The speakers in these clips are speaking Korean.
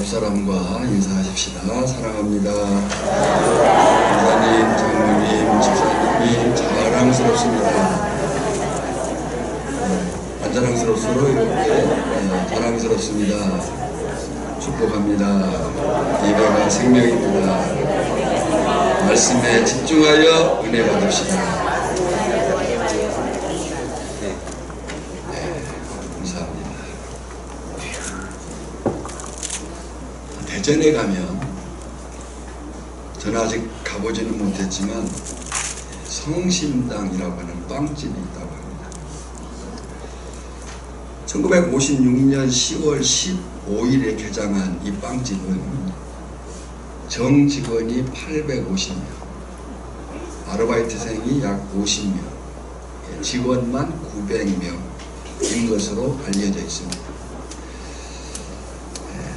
옆사람과 인사하십시다. 사랑합니다. 목사님, 장로님, 집사님이 자랑스럽습니다. 안 자랑스럽수록 이렇게 자랑스럽습니다. 축복합니다. 예배가 생명입니다. 말씀에 집중하여 은혜 받읍시다. 감사합니다. 대전에 가면 저는 아직 가보지는 못했지만 성심당이라고 하는 빵집이 있다고 합니다. 1956년 10월 15일에 개장한 이 빵집은 정직원이 850명, 아르바이트생이 약 50명, 직원만 900명인 것으로 알려져 있습니다.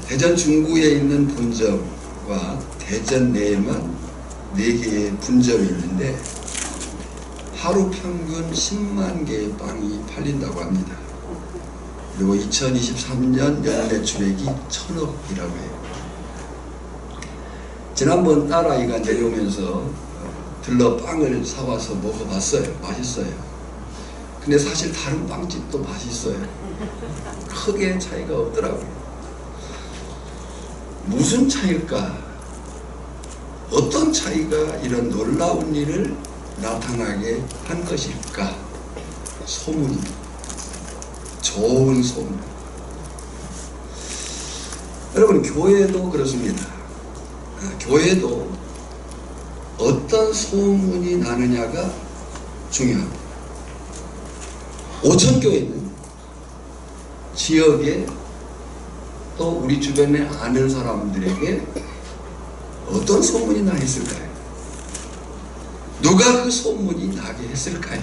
대전 중구에 있는 분점과 대전 내에만 4개의 분점이 있는데 하루 평균 10만 개의 빵이 팔린다고 합니다. 그리고 2023년 연매출액이 1,000억이라고 해요. 지난번 딸아이가 내려오면서 들러 빵을 사와서 먹어봤어요. 맛있어요. 근데 사실 다른 빵집도 맛있어요. 크게 차이가 없더라고요. 무슨 차이일까? 어떤 차이가 이런 놀라운 일을 나타나게 한 것일까? 소문입니다. 좋은 소문. 여러분, 교회도 그렇습니다. 교회도 어떤 소문이 나느냐가 중요합니다. 오천교회는 지역에 또 우리 주변에 아는 사람들에게 어떤 소문이 나 있을까요? 누가 그 소문이 나게 했을까요?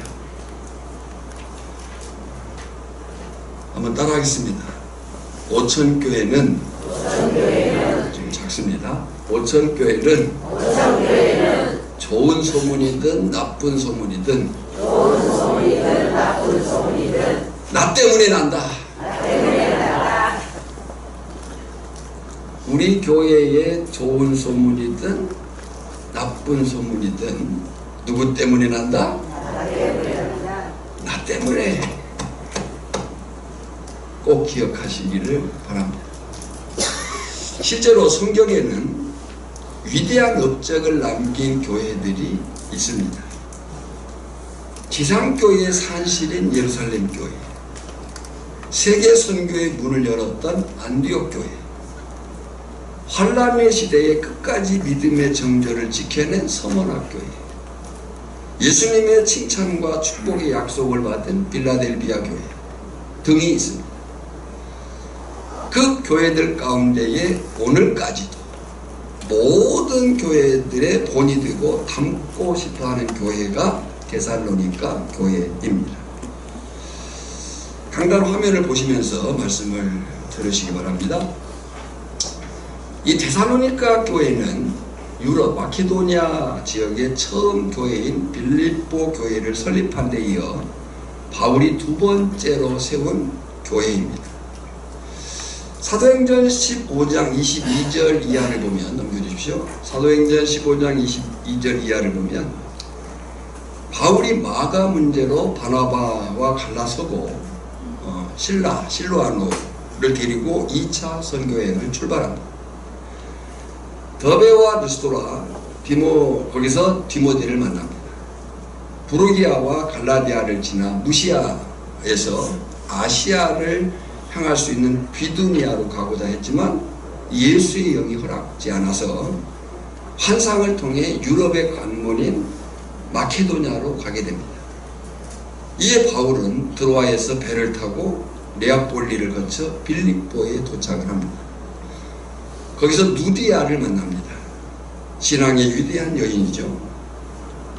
한번 따라하겠습니다. 오천교회는 좀 작습니다. 오천교회는 좋은 소문이든 나쁜 소문이든 나 때문에 난다. 우리 교회에 좋은 소문이든 나쁜 소문이든 누구 때문에 난다? 나 때문에. 꼭 기억하시기를 바랍니다. 실제로 성경에는 위대한 업적을 남긴 교회들이 있습니다. 지상교회의 산실인 예루살렘 교회, 세계 선교의 문을 열었던 안디옥 교회, 환란의 시대에 끝까지 믿음의 정절을 지켜낸 서머나 교회, 예수님의 칭찬과 축복의 약속을 받은 빌라델비아 교회 등이 있습니다. 그 교회들 가운데에 오늘까지도 모든 교회들의 본이 되고 닮고 싶어하는 교회가 데살로니가 교회입니다. 강단 화면을 보시면서 말씀을 들으시기 바랍니다. 이 데살로니가 교회는 유럽 마케도니아 지역의 처음 교회인 빌립보 교회를 설립한 데 이어 바울이 2번째로 세운 교회입니다. 사도행전 15장 22절 이하를 보면, 넘겨주십시오. 사도행전 15장 22절 이하를 보면 바울이 마가 문제로 바나바와 갈라서고 실로아노를 데리고 2차 선교여행을 출발합니다. 더베와 르스도라, 거기서 디모데를 만납니다. 부르기아와 갈라디아를 지나 무시아에서 아시아를 향할 수 있는 비두니아로 가고자 했지만 예수의 영이 허락지 않아서 환상을 통해 유럽의 관문인 마케도냐로 가게 됩니다. 이에 바울은 드로아에서 배를 타고 네아폴리를 거쳐 빌립보에 도착을 합니다. 거기서 누디아를 만납니다. 신앙의 위대한 여인이죠.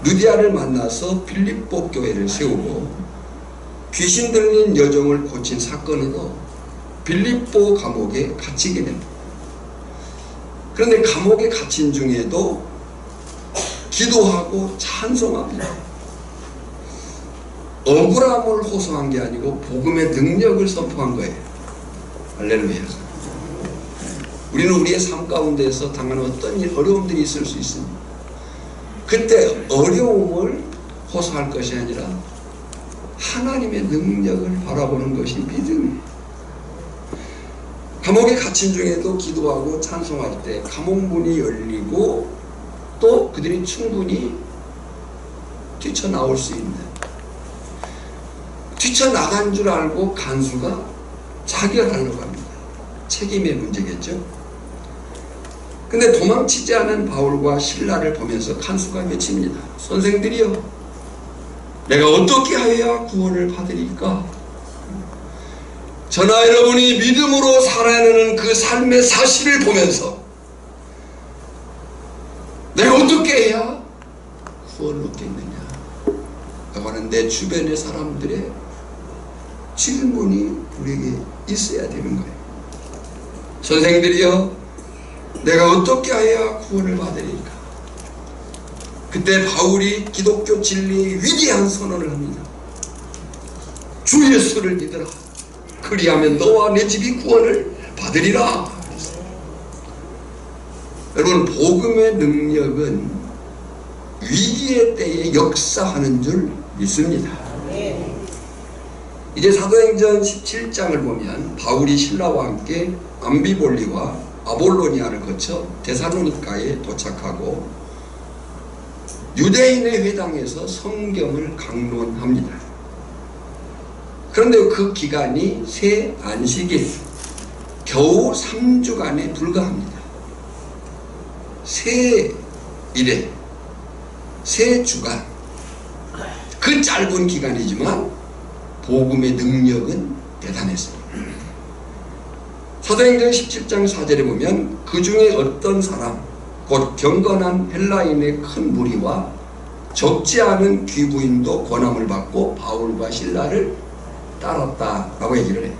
누디아를 만나서 빌립보 교회를 세우고 귀신 들린 여종을 고친 사건으로 빌립보 감옥에 갇히게 됩니다. 그런데 감옥에 갇힌 중에도 기도하고 찬송합니다. 억울함을 호소한 게 아니고 복음의 능력을 선포한 거예요. 할렐루야. 우리는 우리의 삶 가운데서 당하는 어떤 어려움들이 있을 수 있습니다. 그때 어려움을 호소할 것이 아니라 하나님의 능력을 바라보는 것이 믿음이에요. 감옥에 갇힌 중에도 기도하고 찬송할 때 감옥 문이 열리고 또 그들이 충분히 뛰쳐나올 수 있는, 뛰쳐나간 줄 알고 간수가 자결하려고 합니다. 책임의 문제겠죠. 근데 도망치지 않은 바울과 실라를 보면서 간수가 외칩니다. 선생들이여, 내가 어떻게 하여야 구원을 받으리까? 저나 여러분이 믿음으로 살아내는 그 삶의 사실을 보면서 내가 어떻게 해야 구원을 얻겠느냐? 라고는 내 주변의 사람들의 질문이 우리에게 있어야 되는 거예요. 선생들이여, 내가 어떻게 해야 구원을 받으리까? 그때 바울이 기독교 진리의 위대한 선언을 합니다. 주 예수를 믿으라. 그리하면 너와 내 집이 구원을 받으리라. 여러분, 복음의 능력은 위기의 때에 역사하는 줄 믿습니다. 이제 사도행전 17장을 보면 바울이 신라와 함께 암비볼리와 아볼로니아를 거쳐 데살로니가에 도착하고 유대인의 회당에서 성경을 강론합니다. 그런데 그 기간이 새 안식일, 겨우 3주간에 불과합니다. 새 일에, 새 주간, 그 짧은 기간이지만 복음의 능력은 대단했습니다. 사도행전 17장 4절에 보면 그 중에 어떤 사람, 곧 경건한 헬라인의 큰 무리와 적지 않은 귀부인도 권함을 받고 바울과 실라를 따랐다라고 얘기를 해요.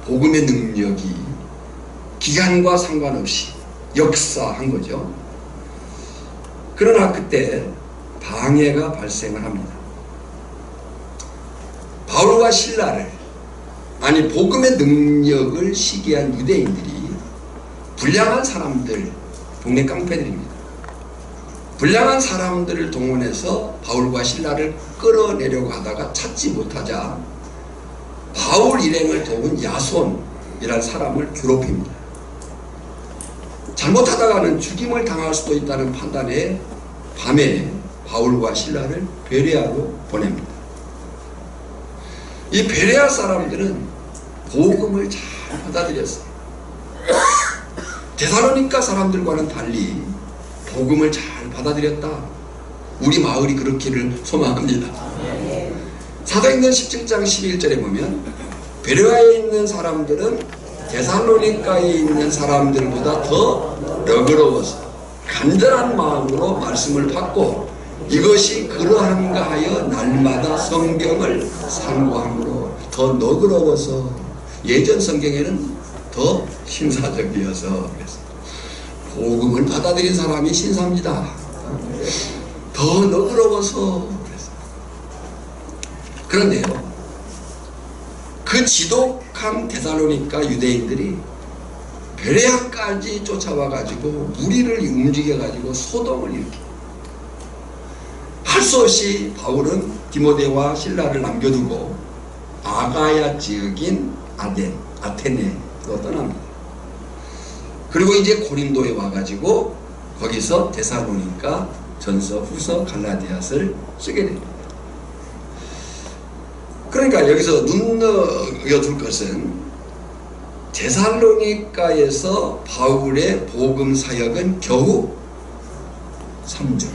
복음의 능력이 기간과 상관없이 역사한 거죠. 그러나 그때 방해가 발생을 합니다. 바울과 실라를, 아니 복음의 능력을 시기한 유대인들이 불량한 사람들, 동네 깡패들입니다. 불량한 사람들을 동원해서 바울과 실라를 끌어내려고 하다가 찾지 못하자 바울 일행을 도운 야손이라는 사람을 괴롭힙니다. 잘못하다가는 죽임을 당할 수도 있다는 판단에 밤에 바울과 실라를 베레아로 보냅니다. 이 베레아 사람들은 복음을 잘 받아들였어요. 데살로니가 사람들과는 달리 복음을 잘 받아들였다. 우리 마을이 그렇기를 소망합니다. 사도행전 17장 11절에 보면 베레아에 있는 사람들은 데살로니가에 있는 사람들보다 더 너그러워서 간절한 마음으로 말씀을 받고 이것이 그러한가 하여 날마다 성경을 상고함으로 더 너그러워서, 예전 성경에는 더 신사적이어서 그랬어요. 복음을 받아들인 사람이 신사입니다. 더 너그러워서 그랬어요. 그런데요, 그 지독한 데살로니가 유대인들이 베레아까지 쫓아와가지고 무리를 움직여가지고 소동을 일으킵니다. 할 수 없이 바울은 디모데와 실라를 남겨두고 아가야 지역인 아테네로 떠납니다. 그리고 이제 고린도에 와가지고 거기서 데살로니가 전서, 후서, 갈라디아서를 쓰게 됩니다. 그러니까 여기서 눈여둘 것은 데살로니가에서 바울의 복음 사역은 겨우 3주에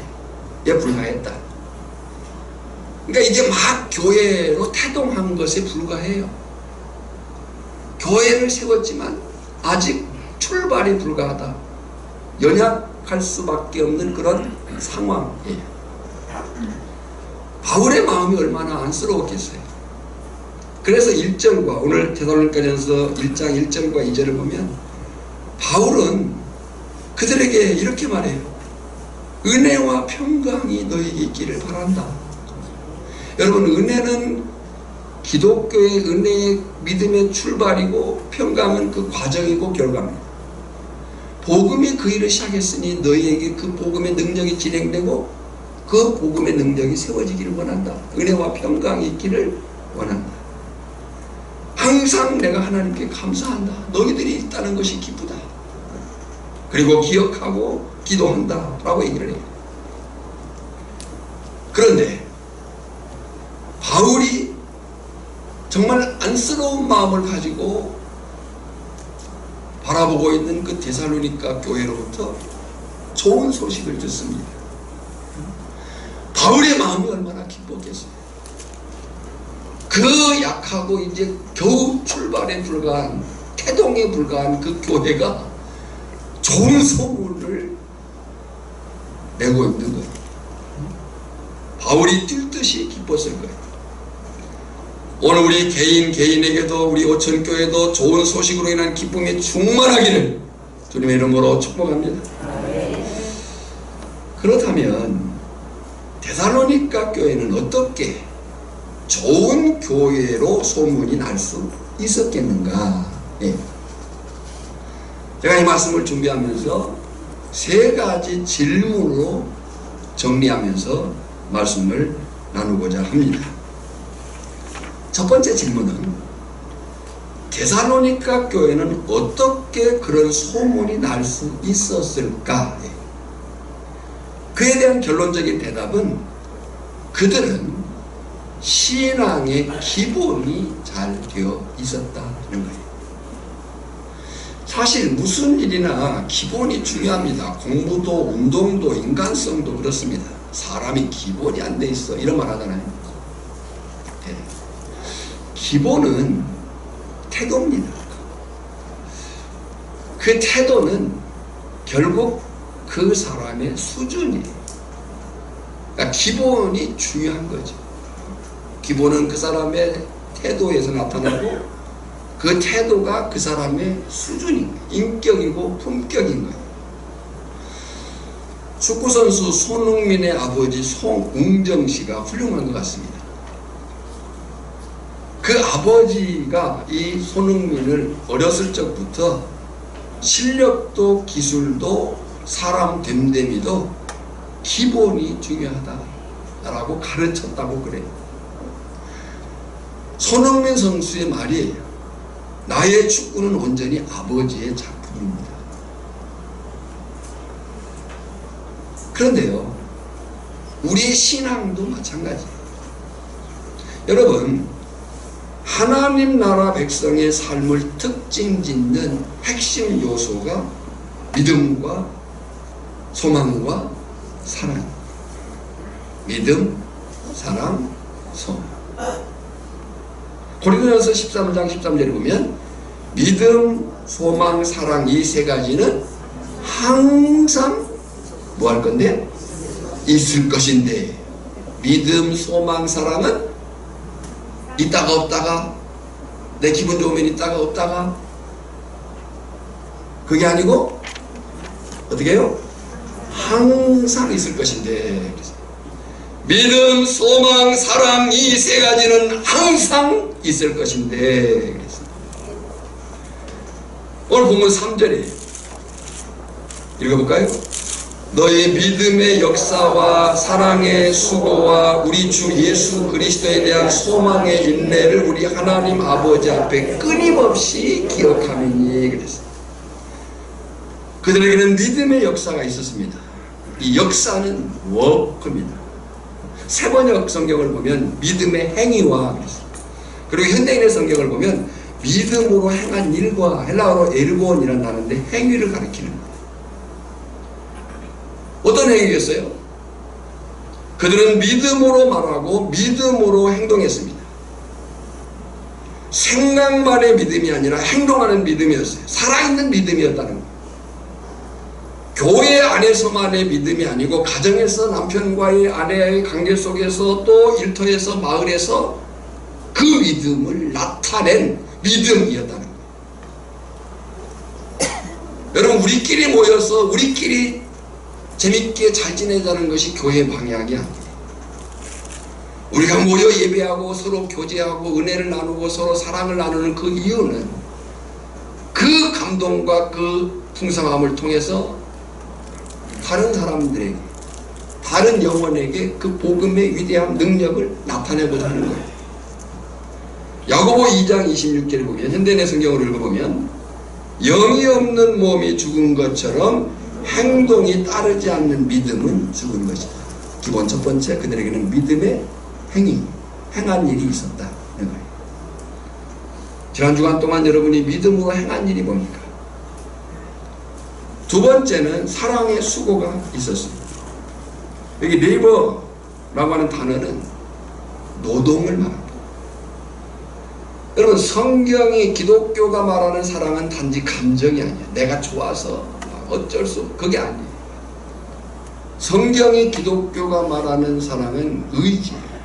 불과했다. 그러니까 이제 막 교회로 태동한 것에 불과해요. 교회를 세웠지만 아직 출발이 불가하다. 연약할 수밖에 없는 그런 상황이에요. 바울의 마음이 얼마나 안쓰러웠겠어요. 그래서 1절과 오늘 데살로니가전서 1장 1절과 2절을 보면 바울은 그들에게 이렇게 말해요. 은혜와 평강이 너에게 있기를 바란다. 여러분, 은혜는 기독교의 은혜의 믿음의 출발이고 평강은 그 과정이고 결과입니다. 복음이 그 일을 시작했으니 너희에게 그 복음의 능력이 진행되고 그 복음의 능력이 세워지기를 원한다. 은혜와 평강이 있기를 원한다. 항상 내가 하나님께 감사한다. 너희들이 있다는 것이 기쁘다. 그리고 기억하고 기도한다 라고 얘기를 해요. 그런데 바울이 정말 안쓰러운 마음을 가지고 바라보고 있는 그 데살로니가 교회로부터 좋은 소식을 듣습니다. 바울의 마음이 얼마나 기뻤겠어요. 그 약하고 이제 겨우 출발에 불과한, 태동에 불과한 그 교회가 좋은 소문을 내고 있는 거예요. 바울이 뛸 듯이 기뻤을 거예요. 오늘 우리 개인에게도 우리 오천교회도 좋은 소식으로 인한 기쁨이 충만하기를 주님의 이름으로 축복합니다. 그렇다면 데살로니가 교회는 어떻게 좋은 교회로 소문이 날 수 있었겠는가? 예. 제가 이 말씀을 준비하면서 세 가지 질문으로 정리하면서 말씀을 나누고자 합니다. 첫 번째 질문은 데살로니가 교회는 어떻게 그런 소문이 날 수 있었을까? 그에 대한 결론적인 대답은 그들은 신앙의 기본이 잘 되어 있었다는 거예요. 사실 무슨 일이나 기본이 중요합니다. 공부도 운동도 인간성도 그렇습니다. 사람이 기본이 안 돼 있어 이런 말 하잖아요. 네. 기본은 태도입니다. 그 태도는 결국 그 사람의 수준이에요. 그러니까 기본이 중요한 거죠. 기본은 그 사람의 태도에서 나타나고 그 태도가 그 사람의 수준인 거예요. 인격이고 품격인 거예요. 축구선수 손흥민의 아버지 송웅정 씨가 훌륭한 것 같습니다. 그 아버지가 이 손흥민을 어렸을 적부터 실력도 기술도 사람 됨됨이도 기본이 중요하다라고 가르쳤다고 그래요. 손흥민 선수의 말이에요. 나의 축구는 온전히 아버지의 작품입니다. 그런데요, 우리의 신앙도 마찬가지예요. 여러분, 하나님 나라 백성의 삶을 특징 짓는 핵심 요소가 믿음과 소망과 사랑. 믿음, 사랑, 소망. 고린도전서 13장 13절에 보면 믿음, 소망, 사랑 이 세 가지는 항상 뭐 할 건데? 있을 것인데 믿음, 소망, 사랑은 있다가 없다가 내 기분 좋으면 있다가 없다가 그게 아니고 어떻게 해요? 항상 있을 것인데 믿음, 소망, 사랑 이 세 가지는 항상 있을 것인데 오늘 본문 3절에 읽어볼까요? 너희 믿음의 역사와 사랑의 수고와 우리 주 예수 그리스도에 대한 소망의 인내를 우리 하나님 아버지 앞에 끊임없이 기억하느니 그랬어요. 그들에게는 믿음의 역사가 있었습니다. 이 역사는 워크입니다. 세번역 성경을 보면 믿음의 행위와 그랬어요. 그리고 현대인의 성경을 보면 믿음으로 행한 일과 헬라어로 에르곤이라는 단어인데 행위를 가리키는 거예요. 어떤 행위였어요? 그들은 믿음으로 말하고 믿음으로 행동했습니다. 생각만의 믿음이 아니라 행동하는 믿음이었어요. 살아있는 믿음이었다는 거예요. 교회 안에서만의 믿음이 아니고 가정에서 남편과의 아내의 관계 속에서 또 일터에서 마을에서 그 믿음을 나타낸 믿음이었다는 거예요. 여러분 우리끼리 모여서 우리끼리 재밌게 잘 지내자는 것이 교회 방향이 아니에요. 우리가 모여 예배하고 서로 교제하고 은혜를 나누고 서로 사랑을 나누는 그 이유는 그 감동과 그 풍성함을 통해서 다른 사람들에게, 다른 영혼에게 그 복음의 위대한 능력을 나타내고자 하는 거예요. 야고보 2장 26절을 보면, 현대내 성경을 읽어보면 영이 없는 몸이 죽은 것처럼 행동이 따르지 않는 믿음은 죽은 것이다. 기본 첫 번째, 그들에게는 믿음의 행한 일이 있었다는 거예요. 지난 주간 동안 여러분이 믿음으로 행한 일이 뭡니까? 두 번째는 사랑의 수고가 있었습니다. 여기 레이버라고 하는 단어는 노동을 말합니다. 여러분, 성경이 기독교가 말하는 사랑은 단지 감정이 아니에요. 내가 좋아서 어쩔 수 없고 그게 아니에요. 성경이 기독교가 말하는 사랑은 의지예요.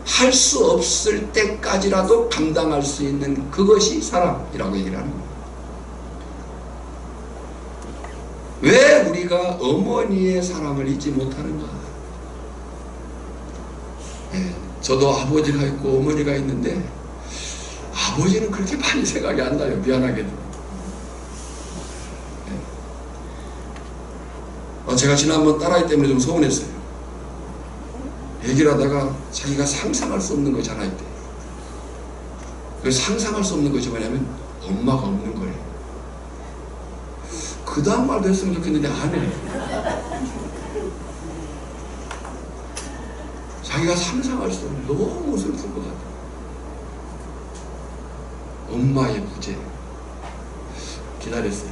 할 수 없을 때까지라도 감당할 수 있는 그것이 사랑이라고 얘기를 하는 거예요. 왜 우리가 어머니의 사랑을 잊지 못하는가? 저도 아버지가 있고 어머니가 있는데 아버지는 그렇게 많이 생각이 안 나요. 미안하게도. 제가 지난번 딸아이 때문에 좀 서운했어요. 얘기를 하다가 자기가 상상할 수 없는 것이 하나 있대. 그 상상할 수 없는 것이 뭐냐면 엄마가 없는 거예요. 그 다음 말도 했으면 좋겠는데 안 해. 자기가 상상할 수 없는, 너무 슬플 것 같아. 엄마의 부재. 기다렸어요.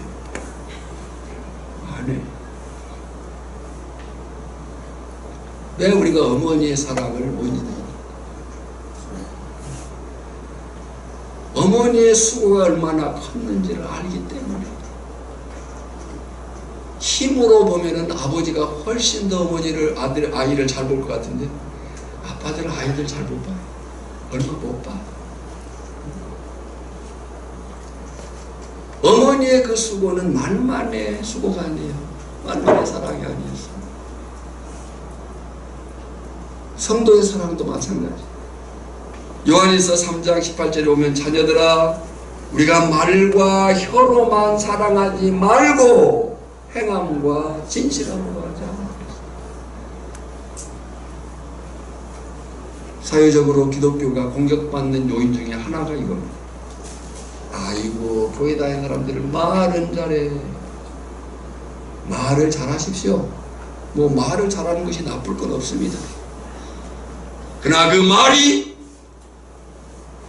안 해. 왜 우리가 어머니의 사랑을 못 잊어요? 어머니의 수고가 얼마나 컸는지를 알기 때문에. 힘으로 보면은 아버지가 훨씬 더 어머니를, 아이를 잘 볼 것 같은데 아빠들은 아이들 잘 못 봐요. 얼마 못 봐. 어머니의 그 수고는 만만의 수고가 아니에요. 만만의 사랑이 아니었어요. 성도의 사랑도 마찬가지. 요한일서 3장 18절에 보면 자녀들아 우리가 말과 혀로만 사랑하지 말고 행함과 진실함으로 하자. 사회적으로 기독교가 공격받는 요인 중에 하나가 이겁니다. 아이고 교회 다니는 사람들은 말은 잘해. 말을 잘하십시오. 뭐 말을 잘하는 것이 나쁠 건 없습니다. 그러나 그 말이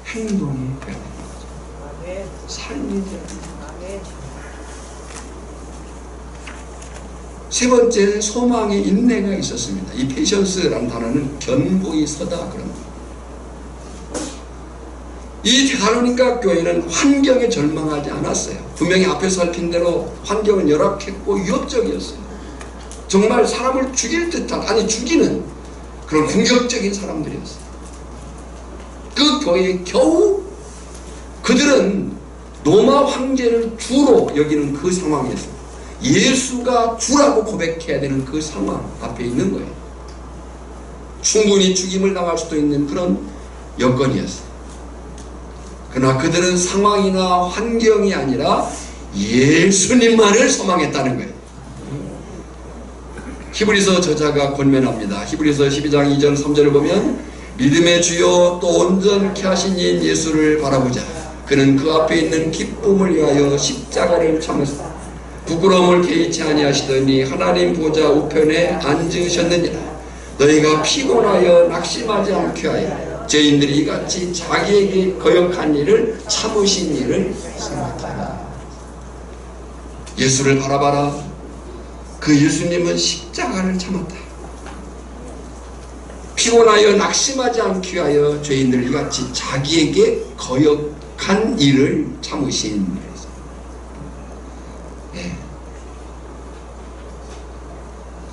행동이 되는 거죠. 삶이 되는 거죠. 세 번째, 소망의 인내가 있었습니다. 이 페이션스라는 단어는 견고히 서다 그런 거예요. 이 데살로니가 교회는 환경에 절망하지 않았어요. 분명히 앞에서 살핀 대로 환경은 열악했고 위협적이었어요. 정말 사람을 죽일 듯한, 아니 죽이는 그런 공격적인 사람들이었어요. 그 교회에 겨우 그들은 로마 황제를 주로 여기는 그 상황에서 예수가 주라고 고백해야 되는 그 상황 앞에 있는 거예요. 충분히 죽임을 당할 수도 있는 그런 여건이었어요. 그러나 그들은 상황이나 환경이 아니라 예수님만을 소망했다는 거예요. 히브리서 저자가 권면합니다. 히브리서 12장 2절 3절을 보면 믿음의 주요 또 온전케 하신 인 예수를 바라보자. 그는 그 앞에 있는 기쁨을 위하여 십자가를 참으사 부끄러움을 개의치 아니하시더니 하나님 보좌 우편에 앉으셨느니라. 너희가 피곤하여 낙심하지 않게 하여 죄인들이 이같이 자기에게 거역한 일을 참으신 일을 생각하라. 예수를 바라봐라. 그 예수님은 십자가를 참았다. 피곤하여 낙심하지 않기 위하여 죄인들 이같이 자기에게 거역한 일을 참으신 일이죠. 네.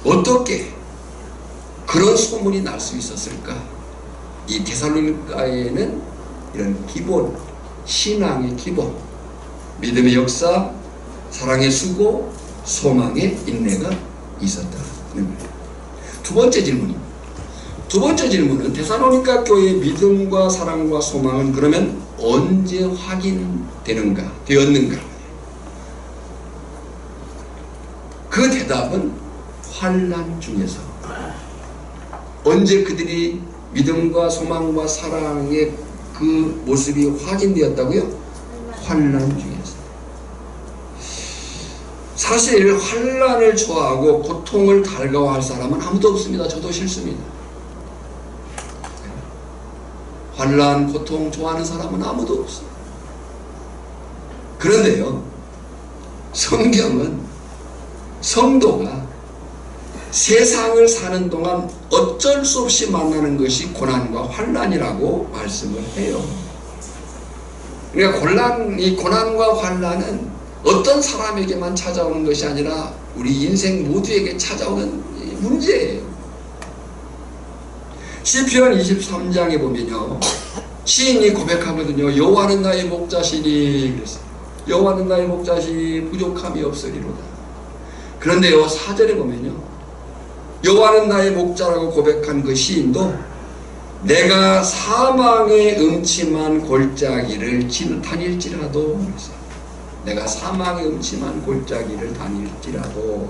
어떻게 그런 소문이 날 수 있었을까? 이 데살로니가에는 이런 기본, 신앙의 기본, 믿음의 역사, 사랑의 수고, 소망의 인내가 있었다는 거예요. 두 번째 질문입니다. 두 번째 질문은 데살로니가 교회의 믿음과 사랑과 소망은 그러면 언제 되었는가? 그 대답은 환난 중에서. 언제 그들이 믿음과 소망과 사랑의 그 모습이 확인되었다고요? 환난 중에서. 사실 환난을 좋아하고 고통을 달가워할 사람은 아무도 없습니다. 저도 싫습니다. 환난, 고통 좋아하는 사람은 아무도 없어요. 그런데요, 성경은 성도가 세상을 사는 동안 어쩔 수 없이 만나는 것이 고난과 환난이라고 말씀을 해요. 그러니까 이 고난과 환난은 어떤 사람에게만 찾아오는 것이 아니라 우리 인생 모두에게 찾아오는 문제예요. 시편 23장에 보면요, 시인이 고백하거든요. 여호와는 나의 목자시니 그랬어요. 여호와는 나의 목자시니 부족함이 없으리로다. 그런데요, 4절에 보면요, 여호와는 나의 목자라고 고백한 그 시인도 내가 사망의 음침한 골짜기를 다닐지라도 그랬어요. 내가 사망의 음침한 골짜기를 다닐지라도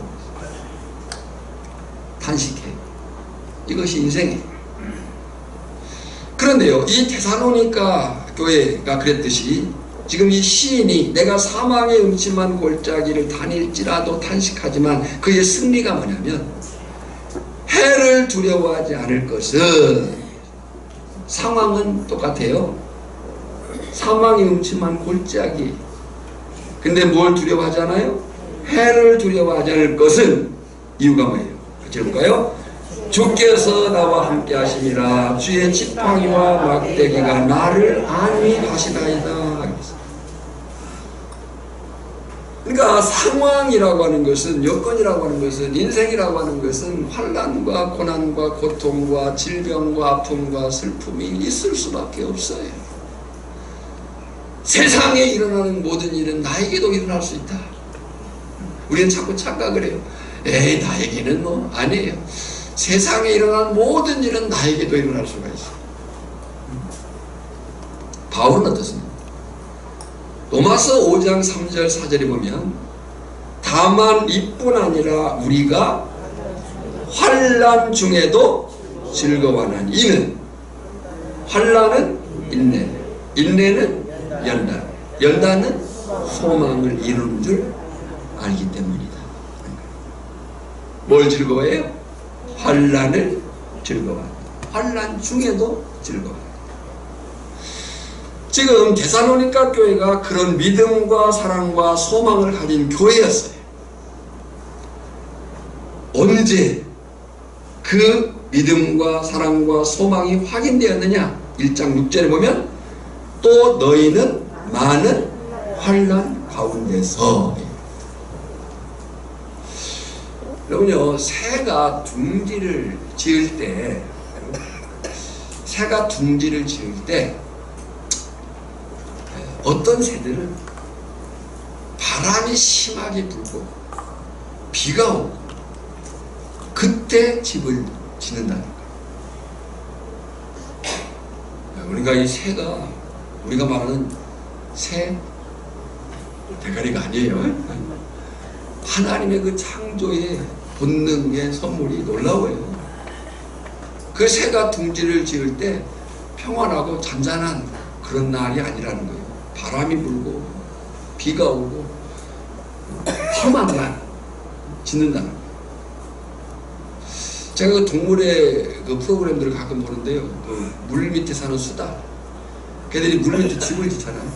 탄식해. 이것이 인생이에요. 그런데요, 이 데살로니가 교회가 그랬듯이 지금 이 시인이 내가 사망의 음침한 골짜기를 다닐지라도 탄식하지만 그의 승리가 뭐냐면 해를 두려워하지 않을 것은, 상황은 똑같아요. 사망의 음침한 골짜기. 근데 뭘 두려워하지 않아요? 해를 두려워하지 않을 것은 이유가 뭐예요? 같이 볼까요? 주께서 나와 함께 하심이라. 주의 지팡이와 막대기가 나를 안위하시나이다. 그러니까 상황이라고 하는 것은, 여건이라고 하는 것은, 인생이라고 하는 것은 환난과 고난과 고통과 질병과 아픔과 슬픔이 있을 수밖에 없어요. 세상에 일어나는 모든 일은 나에게도 일어날 수 있다. 우리는 자꾸 착각을 해요. 에이, 나에게는 뭐 아니에요. 세상에 일어나는 모든 일은 나에게도 일어날 수가 있어요. 바울은 어떻습니까? 로마서 5장 3절 4절에 보면 다만 이뿐 아니라 우리가 환난 중에도 즐거워하는 이는, 환난은 인내, 인내는 연단, 연단은 소망을 이루는 줄 알기 때문이다. 뭘 즐거워해요? 환난을 즐거워한다. 환난 중에도 즐거워한다. 지금 데살로니가 교회가 그런 믿음과 사랑과 소망을 가진 교회였어요. 언제 그 믿음과 사랑과 소망이 확인되었느냐? 1장 6절에 보면 또 너희는 많은 환난 가운데서. 여러분요, 새가 둥지를 지을 때 어떤 새들은 바람이 심하게 불고 비가 오고 그때 집을 짓는다는 거예요. 그러니까 이 새가, 우리가 말하는 새 대가리가 아니에요. 하나님의 그 창조의 본능의 선물이 놀라워요. 그 새가 둥지를 지을 때 평안하고 잔잔한 그런 날이 아니라는 거예요. 바람이 불고 비가 오고 험한 날 짓는다는 거예요. 제가 그 동물의 그 프로그램들을 가끔 보는데요, 그 물 밑에 사는 수달, 걔들이 물 밑에 집을 짓잖아요.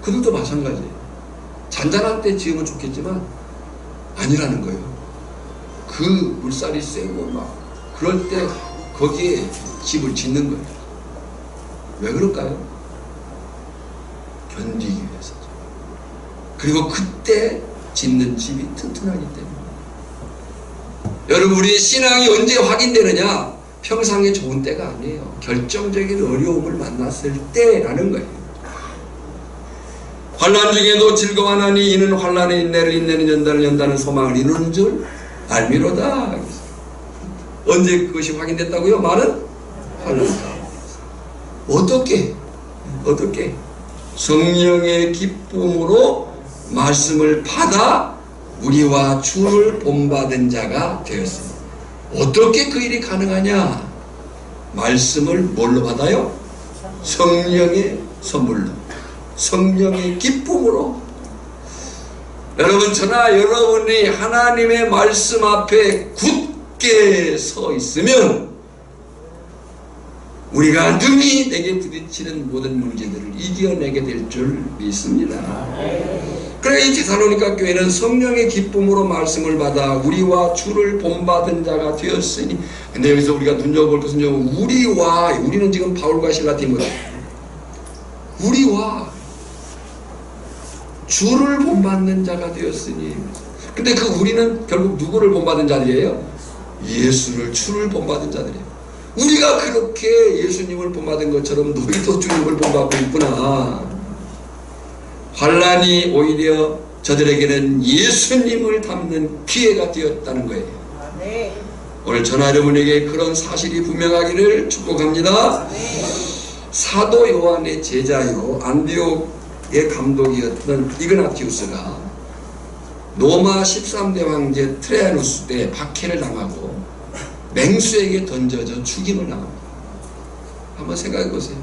그들도 마찬가지예요. 잔잔할 때 지으면 좋겠지만 아니라는 거예요. 그 물살이 세고 막 그럴 때 거기에 집을 짓는 거예요. 왜 그럴까요? 견디기 위해서죠. 그리고 그때 짓는 집이 튼튼하기 때문에. 여러분, 우리의 신앙이 언제 확인되느냐? 평상에 좋은 때가 아니에요. 결정적인 어려움을 만났을 때라는 거예요. 환난 중에도 즐거워하나니 이는 환난의 인내를, 인내는 연단을, 연단은 소망을 이루는 줄 알미로다. 언제 그것이 확인됐다고요? 말은 하늘가. 어떻게 성령의 기쁨으로 말씀을 받아 우리와 주를 본받은 자가 되었습니다. 어떻게 그 일이 가능하냐? 말씀을 뭘로 받아요? 성령의 선물로, 성령의 기쁨으로. 여러분, 저나 여러분이 하나님의 말씀 앞에 굳게 서 있으면 우리가 능히 내게 부딪히는 모든 문제들을 이겨내게 될 줄 믿습니다. 그래, 이 데살로니가 교회는 성령의 기쁨으로 말씀을 받아 우리와 주를 본받은 자가 되었으니. 근데 여기서 우리가 눈여겨볼 것은 우리는 지금 바울과 실라 디모데, 우리와 주를 본받는 자가 되었으니. 근데 그 우리는 결국 누구를 본받은 자들이에요? 예수를, 주를 본받은 자들이에요. 우리가 그렇게 예수님을 본받은 것처럼 너희도 주님을 본받고 있구나. 환난이 오히려 저들에게는 예수님을 닮는 기회가 되었다는 거예요. 오늘 저나 여러분에게 그런 사실이 분명하기를 축복합니다. 사도 요한의 제자요 안디옥의 감독이었던 이그나티우스가 로마 13대 황제 트레아누스 때 박해를 당하고 맹수에게 던져져 죽임을 당합니다. 한번 생각해 보세요.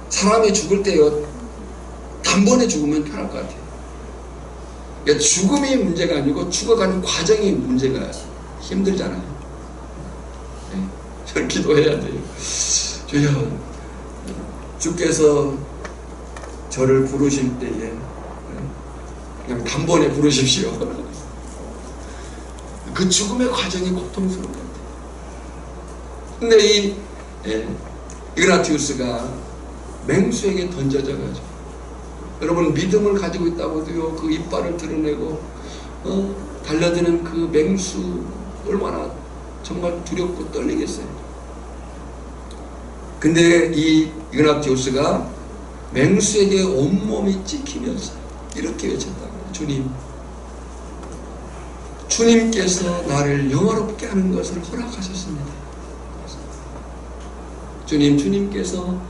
사람이 죽을 때요, 단번에 죽으면 편할 것 같아요. 그러니까 죽음이 문제가 아니고 죽어가는 과정이 문제가 힘들잖아요. 네. 저는 기도해야 돼요. 주여, 주께서 저를 부르실 때에 그냥 단번에 부르십시오. 그 죽음의 과정이 고통스러운 것 같아요. 근데 이그나티우스가 맹수에게 던져져 가지고, 여러분 믿음을 가지고 있다고도요, 그 이빨을 드러내고 달려드는 그 맹수 얼마나 정말 두렵고 떨리겠어요. 근데 이 이그나티우스가 맹수에게 온몸이 찍히면서 이렇게 외쳤다고요. 주님께서 나를 영화롭게 하는 것을 허락하셨습니다. 주님께서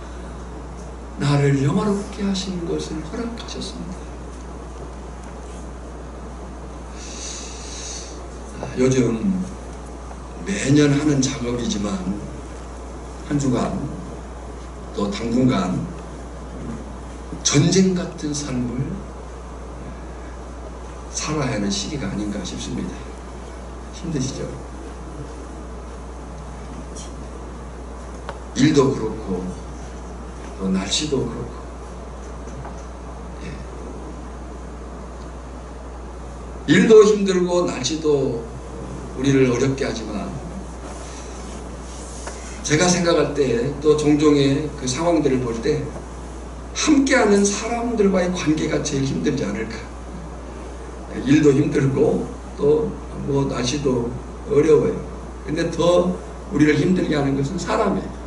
나를 영화롭게 하신 것을 허락하셨습니다. 요즘 매년 하는 작업이지만 한 주간 또 당분간 전쟁 같은 삶을 살아야 하는 시기가 아닌가 싶습니다. 힘드시죠? 일도 그렇고 또 날씨도 그렇고, 일도 힘들고 날씨도 우리를 어렵게 하지만 제가 생각할 때 또 종종의 그 상황들을 볼 때 함께하는 사람들과의 관계가 제일 힘들지 않을까. 일도 힘들고 또 뭐 날씨도 어려워요. 근데 더 우리를 힘들게 하는 것은 사람이에요.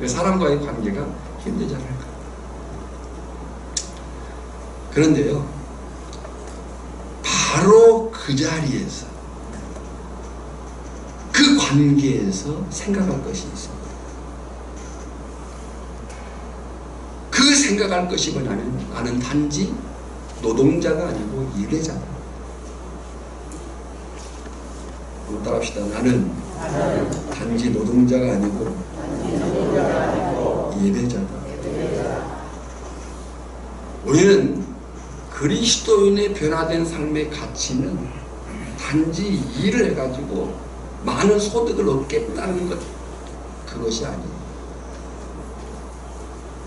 사람과의 관계가 힘들지 않을까. 그런데요, 바로 그 자리에서 그 관계에서 생각할 것이 있습니다. 그 생각할 것이 뭐냐면, 나는 단지 노동자가 아니고 일회자다. 따라합시다. 나는 단지 노동자가 아니고 예배자다. 우리는 그리스도인의 변화된 삶의 가치는 단지 일을 해가지고 많은 소득을 얻겠다는 것, 그것이 아니에요.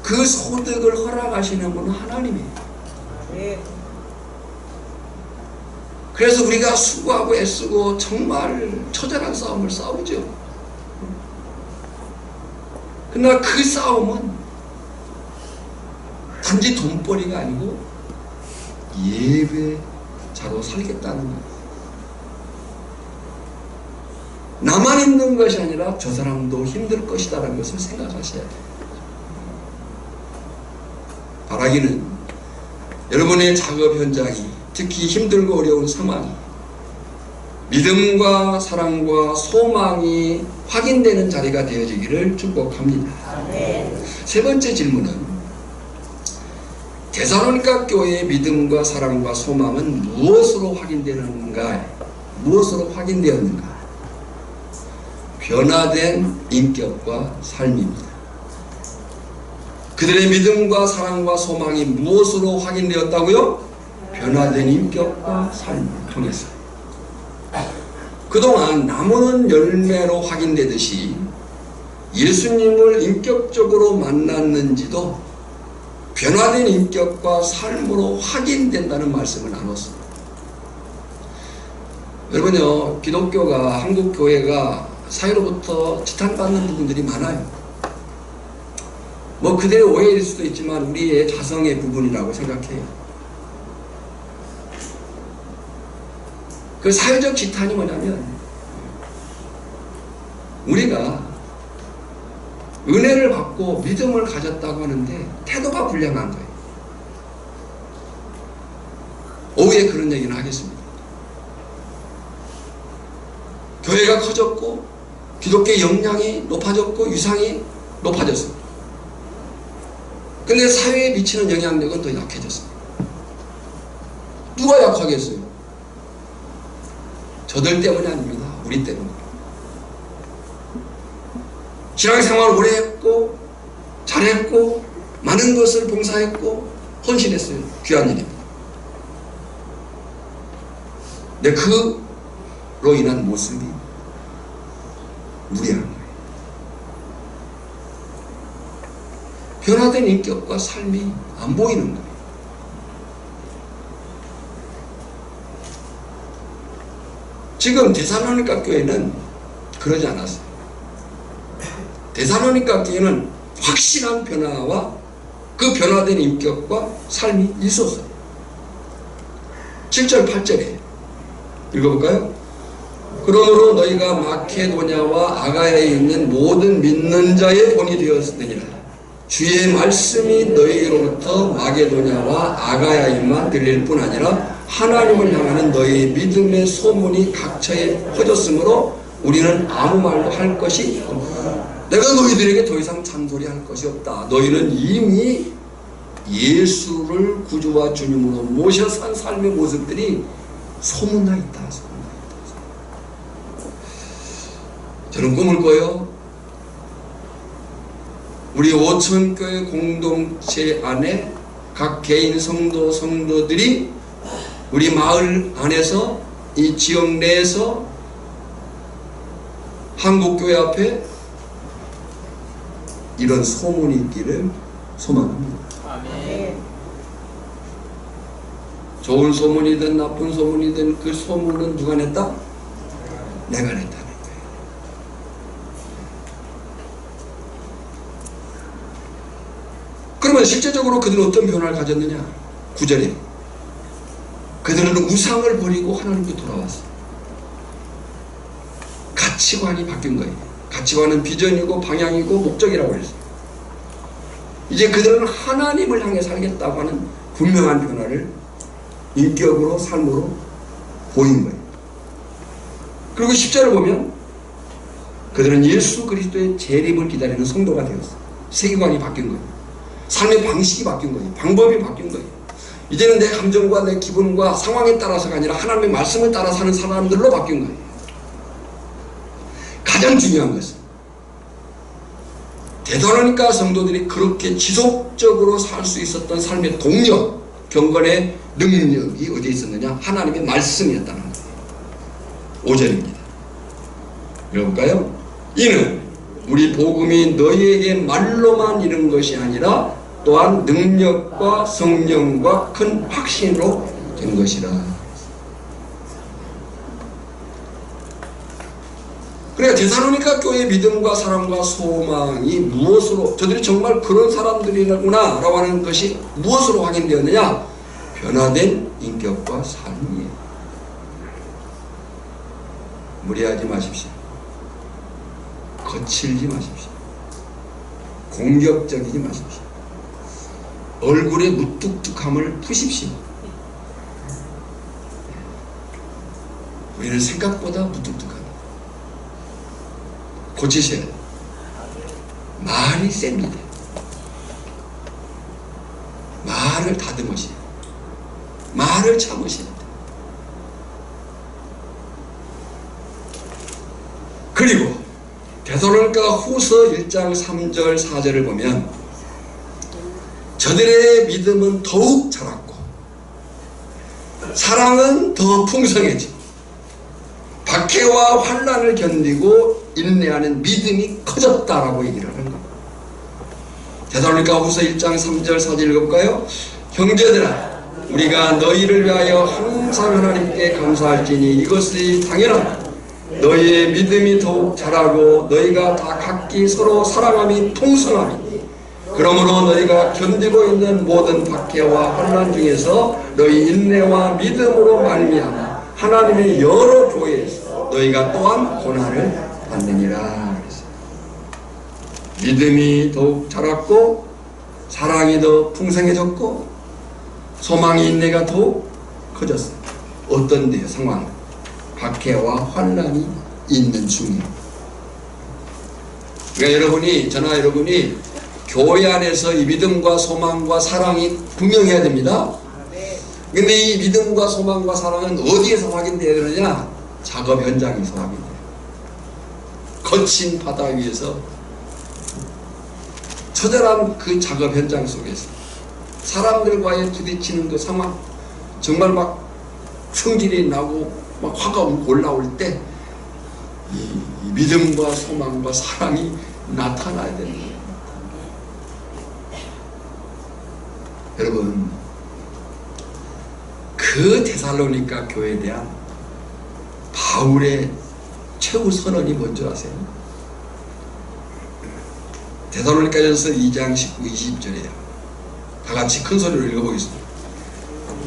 그 소득을 허락하시는 분은 하나님이에요. 그래서 우리가 수고하고 애쓰고 정말 처절한 싸움을 싸우죠. 그러나 그 싸움은 단지 돈벌이가 아니고 예배자로 살겠다는 거예요. 나만 힘든 것이 아니라 저 사람도 힘들 것이다라는 것을 생각하셔야 돼요. 바라기는 여러분의 작업 현장이, 특히 힘들고 어려운 상황이 믿음과 사랑과 소망이 확인되는 자리가 되어지기를 축복합니다. 세 번째 질문은 데살로니가 교회의 믿음과 사랑과 소망은 무엇으로 확인되는가? 무엇으로 확인되었는가? 변화된 인격과 삶입니다. 그들의 믿음과 사랑과 소망이 무엇으로 확인되었다고요? 변화된 인격과 삶을 통해서. 그동안 나무는 열매로 확인되듯이 예수님을 인격적으로 만났는지도 변화된 인격과 삶으로 확인된다는 말씀을 나눴습니다. 여러분요, 기독교가, 한국 교회가 사회로부터 지탄받는 부분들이 많아요. 뭐 그들의 오해일 수도 있지만 우리의 자성의 부분이라고 생각해요. 그 사회적 지탄이 뭐냐면 우리가 은혜를 받고 믿음을 가졌다고 하는데 태도가 불량한 거예요. 오후에 그런 얘기는 하겠습니다. 교회가 커졌고 기독교의 역량이 높아졌고 위상이 높아졌습니다. 근데 사회에 미치는 영향력은 더 약해졌습니다. 누가 약하겠어요? 저들 때문이 아닙니다. 우리 때문에. 신앙생활을 오래 했고 잘했고 많은 것을 봉사했고 헌신했어요. 귀한 일입니다. 근데 그로 인한 모습이 무례한 거예요. 변화된 인격과 삶이 안 보이는 거예요. 지금 데살로니가 교회는 그러지 않았어요. 데살로니가 교회는 확실한 변화와 그 변화된 인격과 삶이 있었어요. 7절 8절에 읽어볼까요? 그러므로 너희가 마케도냐와 아가야에 있는 모든 믿는 자의 본이 되었느니라. 주의 말씀이 너희로부터 마게도냐와 아가야에만 들릴 뿐 아니라 하나님을 향하는 너희의 믿음의 소문이 각처에 퍼졌으므로 우리는 아무 말도 할 것이 없다. 내가 너희들에게 더 이상 잔소리할 것이 없다. 너희는 이미 예수를 구주와 주님으로 모셔 산 삶의 모습들이 소문나 있다. 저는 꿈을 꿔요. 우리 오천교회 공동체 안에 각 개인 성도들이 우리 마을 안에서 이 지역 내에서 한국교회 앞에 이런 소문이 있기를 소망합니다. 아멘. 좋은 소문이든 나쁜 소문이든 그 소문은 누가 냈다? 내가 냈다. 그러면 실제적으로 그들은 어떤 변화를 가졌느냐? 9절에 그들은 우상을 버리고 하나님께 돌아왔어요. 가치관이 바뀐 거예요. 가치관은 비전이고 방향이고 목적이라고 했어요. 이제 그들은 하나님을 향해 살겠다고 하는 분명한 변화를 인격으로 삶으로 보인 거예요. 그리고 10절을 보면 그들은 예수 그리스도의 재림을 기다리는 성도가 되었어요. 세계관이 바뀐 거예요. 삶의 방식이 바뀐 거예요. 방법이 바뀐 거예요. 이제는 내 감정과 내 기분과 상황에 따라서가 아니라 하나님의 말씀을 따라 사는 사람들로 바뀐 거예요. 가장 중요한 것은 데살로니가 성도들이 그렇게 지속적으로 살 수 있었던 삶의 동력, 경건의 능력이 어디에 있었느냐? 하나님의 말씀이었다는 거예요. 5절입니다. 읽어볼까요? 이는 우리 복음이 너희에게 말로만 이른 것이 아니라 또한 능력과 성령과 큰 확신으로 된 것이라. 그러니까 데살로니가 교회의 믿음과 사랑과 소망이 무엇으로, 저들이 정말 그런 사람들이구나 라고 하는 것이 무엇으로 확인되었느냐? 변화된 인격과 삶이에요. 무리하지 마십시오. 거칠지 마십시오. 공격적이지 마십시오. 얼굴의 무뚝뚝함을 푸십시오. 우리는 생각보다 무뚝뚝합니다. 고치셔야 돼요. 말이 셉니다. 말을 다듬으셔야 돼요. 말을 참으셔야 돼요. 그리고 데살로니가 후서 1장 3절 4절을 보면 저들의 믿음은 더욱 자랐고 사랑은 더 풍성해지고 박해와 환난을 견디고 인내하는 믿음이 커졌다라고 얘기를 하는 겁니다. 데살로니가 후서 1장 3절 4절 읽어볼까요? 형제들아 우리가 너희를 위하여 항상 하나님께 감사할지니 이것이 당연하다. 너희의 믿음이 더욱 자라고 너희가 다 각기 서로 사랑함이 통성하니 그러므로 너희가 견디고 있는 모든 박해와 환난 중에서 너희 인내와 믿음으로 말미암아 하나님의 여러 교회에서 너희가 또한 고난을 받느니라. 믿음이 더욱 자랐고 사랑이 더 풍성해졌고 소망의 인내가 더욱 커졌어요. 어떤 데요? 상황 박해와 환난이 있는 중이에요. 그러니까 여러분이 저나 여러분이 교회 안에서 이 믿음과 소망과 사랑이 분명해야 됩니다. 근데 이 믿음과 소망과 사랑은 어디에서 확인되어야 되느냐? 작업 현장에서 확인돼요. 거친 바다 위에서 처절한 그 작업 현장 속에서 사람들과의 부딪히는 그 상황, 정말 막 성질이 나고 막 화가 올라올 때 이 믿음과 소망과 사랑이 나타나야 되는 거예요. 여러분, 그 데살로니가 교회에 대한 바울의 최후 선언이 뭔지 아세요? 데살로니가전서 2장 19, 20절이에요. 다 같이 큰 소리로 읽어보겠습니다.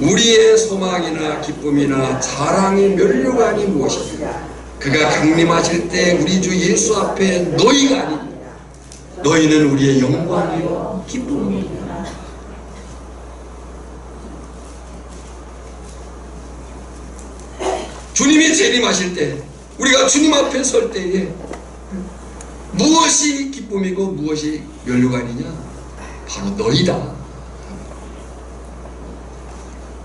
우리의 소망이나 기쁨이나 자랑의 면류관이 무엇이냐? 그가 강림하실 때 우리 주 예수 앞에 너희가 아니냐? 너희는 우리의 영광이요 기쁨이냐? 주님이 재림하실 때 우리가 주님 앞에 설 때에 무엇이 기쁨이고 무엇이 면류관이냐? 바로 너희다.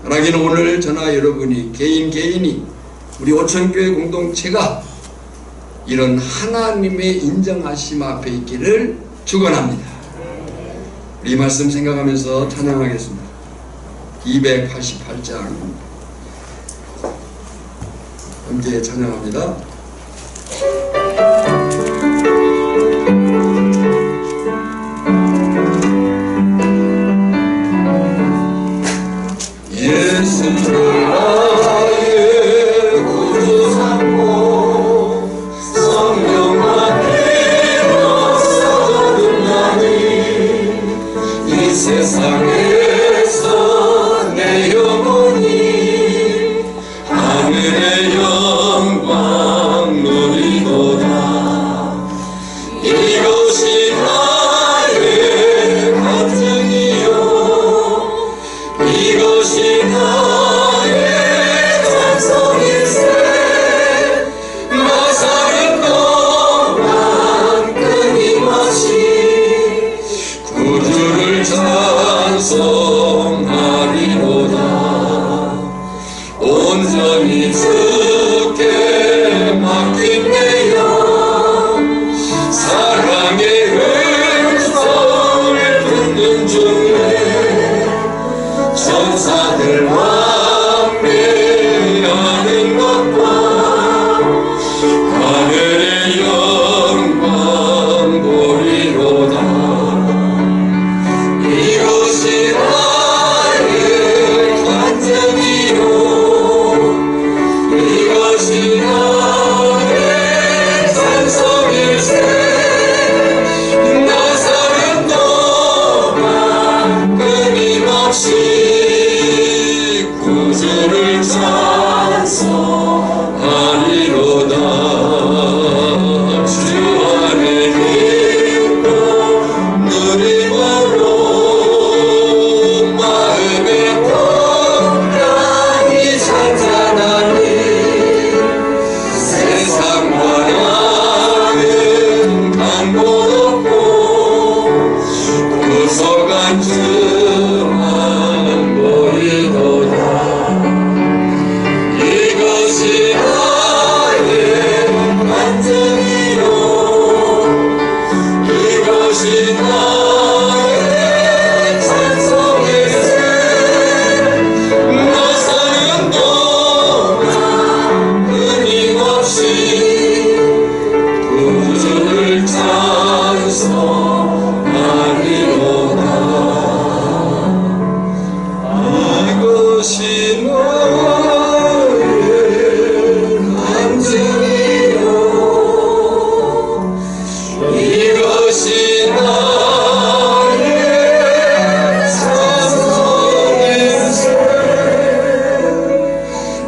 하나님은 오늘 저나 여러분이 개인이 우리 오천교회 공동체가 이런 하나님의 인정하심 앞에 있기를 축원합니다. 이 말씀 생각하면서 찬양하겠습니다. 288장 함께 찬양합니다. 예수를 나의 구주 삼고 성령과 피로 사도나니 이 세상에서 내 영혼이 하늘의 영광 누리도다. 이것이 나의 간증이요 이것이 나의 찬송일세. 나사렛 동안 끊임없이 구주를 찬송하리로다. 온전히 주께 맡긴 내 영 사랑의 음성을 듣는 중에 천사들 완배하는 것과 하늘의 영광 보리로다. 이것이 나의 간증이요 이것이 나의 찬송일세. 나사렛 동안 끊임없이 구주를 찬송하리로다. 주 안에 기쁨 누림으로 마음의 평강이 찬찬하니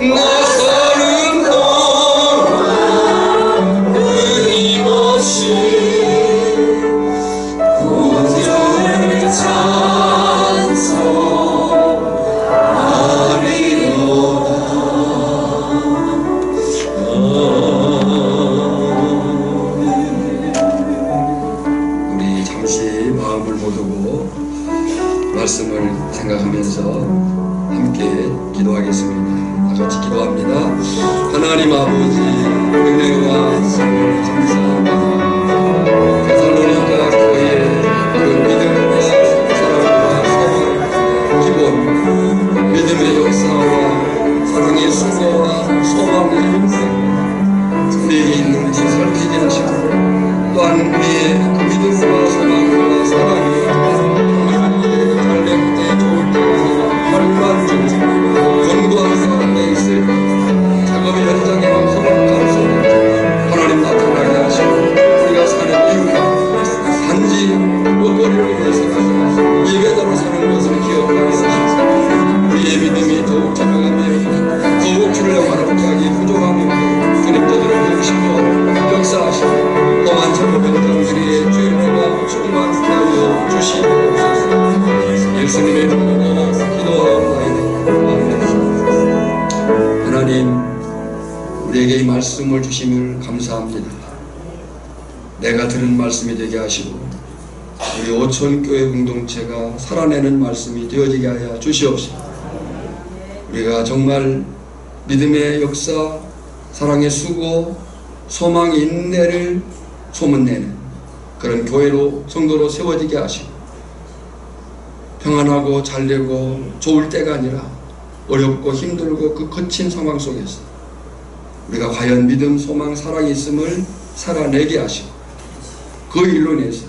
나서는 동안 끊임없이 구주를 우리 잠시 마음을 모두고 말씀을 생각하면서 함께 기도하겠습니다. 다같이 기도합니다. 하나님 아버지, 은혜와 사랑을 감사합니다. 데살로니가 교회의 그 믿음과 사랑과 소망 기본, 믿음의 역사와 사랑의 수고와 소망의 우리에게 있는지 살피게 하시고, 또한 우리의 그 믿음과 소망과 사랑이 달랠 때, 좋을 때 아니라 활발한 권고한 가운데 있을 작업의 현장에 소망 속에 하나님 나타나게 하시고, 우리가 사는 이유가 단지 먹거리를 위해서가 아니라 예배자로 사는 것을 기억하게 하시고, 우리의 믿음이 더욱 자명하며 더욱 주를 영화롭게 하기 부족함이 주님 저들을 보시고 역사하시고, 또한 작업의 현장들이 주님과 충만하여 주시옵소서. 예수님의 이름으로 기도하옵나이다. 아멘. 하나님, 우리에게 이 말씀을 주심을 감사합니다. 내가 들은 말씀이 되게 하시고 우리 오천교회 공동체가 살아내는 말씀이 되어지게 하여 주시옵소서. 우리가 정말 믿음의 역사, 사랑의 수고, 소망의 인내를 소문내는 그런 교회로, 성도로 세워지게 하시고, 평안하고 잘되고 좋을 때가 아니라 어렵고 힘들고 그 거친 상황 속에서 우리가 과연 믿음, 소망, 사랑이 있음을 살아내게 하시고, 그 일로 인해서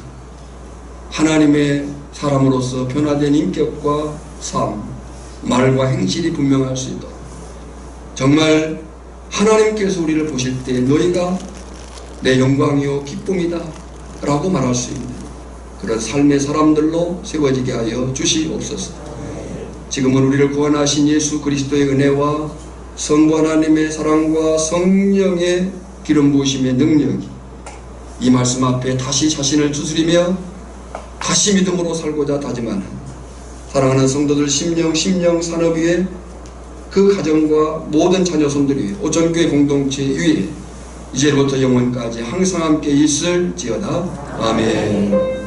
하나님의 사람으로서 변화된 인격과 삶, 말과 행실이 분명할 수 있도록, 정말 하나님께서 우리를 보실 때 너희가 내 영광이요 기쁨이다 라고 말할 수 있는 그런 삶의 사람들로 세워지게 하여 주시옵소서. 지금은 우리를 구원하신 예수 그리스도의 은혜와 성부 하나님의 사랑과 성령의 기름 부으심의 능력이 이 말씀 앞에 다시 자신을 추스리며 다시 믿음으로 살고자 다짐하는 사랑하는 성도들 심령 산업 위에, 그 가정과 모든 자녀손들 위에, 오천교회 공동체 위에 이제부터 영원까지 항상 함께 있을지어다. 아멘.